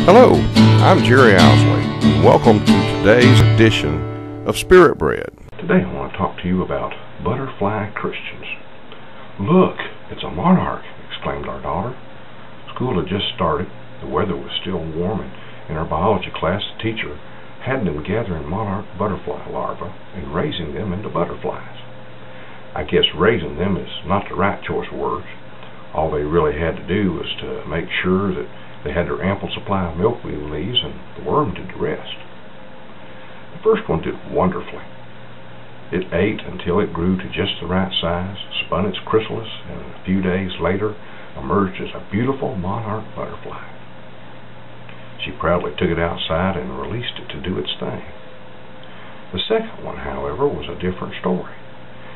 Hello, I'm Jerry Owsley, and welcome to today's edition of Spirit Bread. Today I want to talk to you about butterfly Christians. Look, it's a monarch, exclaimed our daughter. School had just started, the weather was still warm, and in our biology class the teacher had them gathering monarch butterfly larvae and raising them into butterflies. I guess raising them is not the right choice of words. All they really had to do was to make sure that they had their ample supply of milkweed leaves, and the worm did the rest. The first one did wonderfully. It ate until it grew to just the right size, spun its chrysalis, and a few days later emerged as a beautiful monarch butterfly. She proudly took it outside and released it to do its thing. The second one, however, was a different story.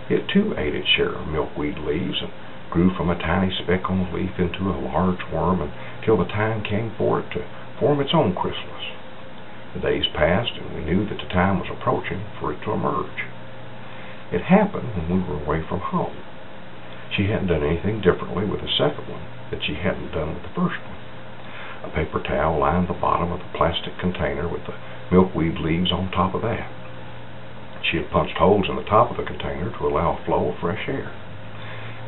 It too ate its share of milkweed leaves and grew from a tiny speck on the leaf into a large worm until the time came for it to form its own chrysalis. The days passed, and we knew that the time was approaching for it to emerge. It happened when we were away from home. She hadn't done anything differently with the second one that she hadn't done with the first one. A paper towel lined the bottom of the plastic container with the milkweed leaves on top of that. She had punched holes in the top of the container to allow a flow of fresh air.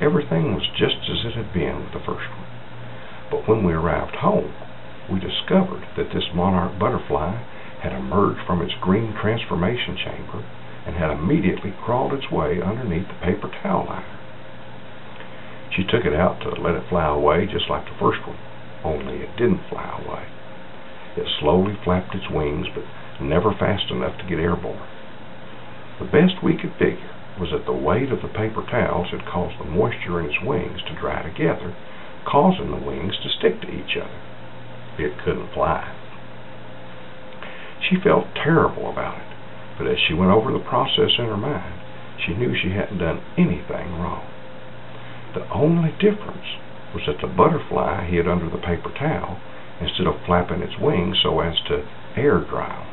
Everything was just as it had been with the first one. But when we arrived home, we discovered that this monarch butterfly had emerged from its green transformation chamber and had immediately crawled its way underneath the paper towel liner. She took it out to let it fly away just like the first one, only it didn't fly away. It slowly flapped its wings, but never fast enough to get airborne. The best we could figure was that the weight of the paper towels had caused the moisture in its wings to dry together, causing the wings to stick to each other. It couldn't fly. She felt terrible about it, but as she went over the process in her mind, she knew she hadn't done anything wrong. The only difference was that the butterfly hid under the paper towel instead of flapping its wings so as to air dry them.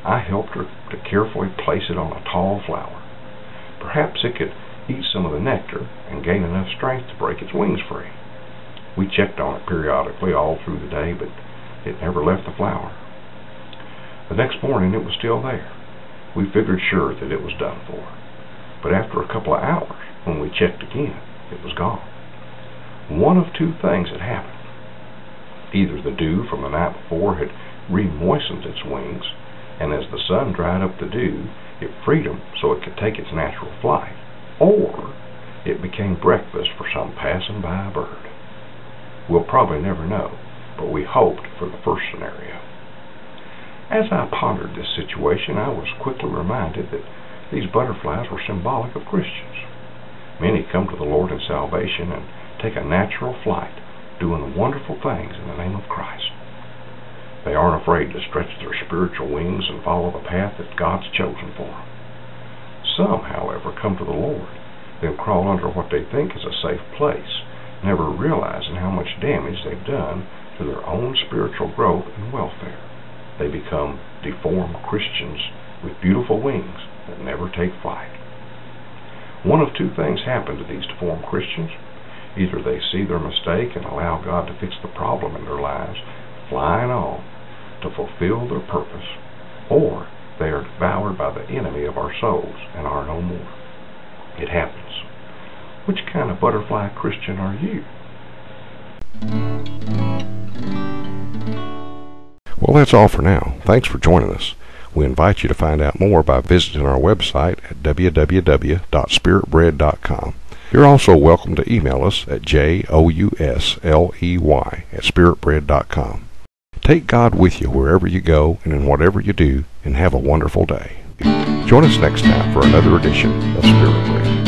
I helped her to carefully place it on a tall flower. Perhaps it could eat some of the nectar and gain enough strength to break its wings free. We checked on it periodically all through the day, but it never left the flower. The next morning it was still there. We figured sure that it was done for. But after a couple of hours, when we checked again, it was gone. One of two things had happened. Either the dew from the night before had re-moistened its wings, and as the sun dried up the dew, it freed them so it could take its natural flight, or it became breakfast for some passing by bird. We'll probably never know, but we hoped for the first scenario. As I pondered this situation, I was quickly reminded that these butterflies were symbolic of Christians. Many come to the Lord in salvation and take a natural flight, doing wonderful things in the name of Christ. They aren't afraid to stretch their spiritual wings and follow the path that God's chosen for them. Some, however, come to the Lord, then crawl under what they think is a safe place, never realizing how much damage they've done to their own spiritual growth and welfare. They become deformed Christians with beautiful wings that never take flight. One of two things happen to these deformed Christians. Either they see their mistake and allow God to fix the problem in their lives, flying on to fulfill their purpose, or they are devoured by the enemy of our souls and are no more. It happens. Which kind of butterfly Christian are you? Well, that's all for now. Thanks for joining us. We invite you to find out more by visiting our website at www.spiritbread.com. You're also welcome to email us at jousleY@spiritbread.com. Take God with you wherever you go and in whatever you do, and have a wonderful day. Join us next time for another edition of Spirit Bread.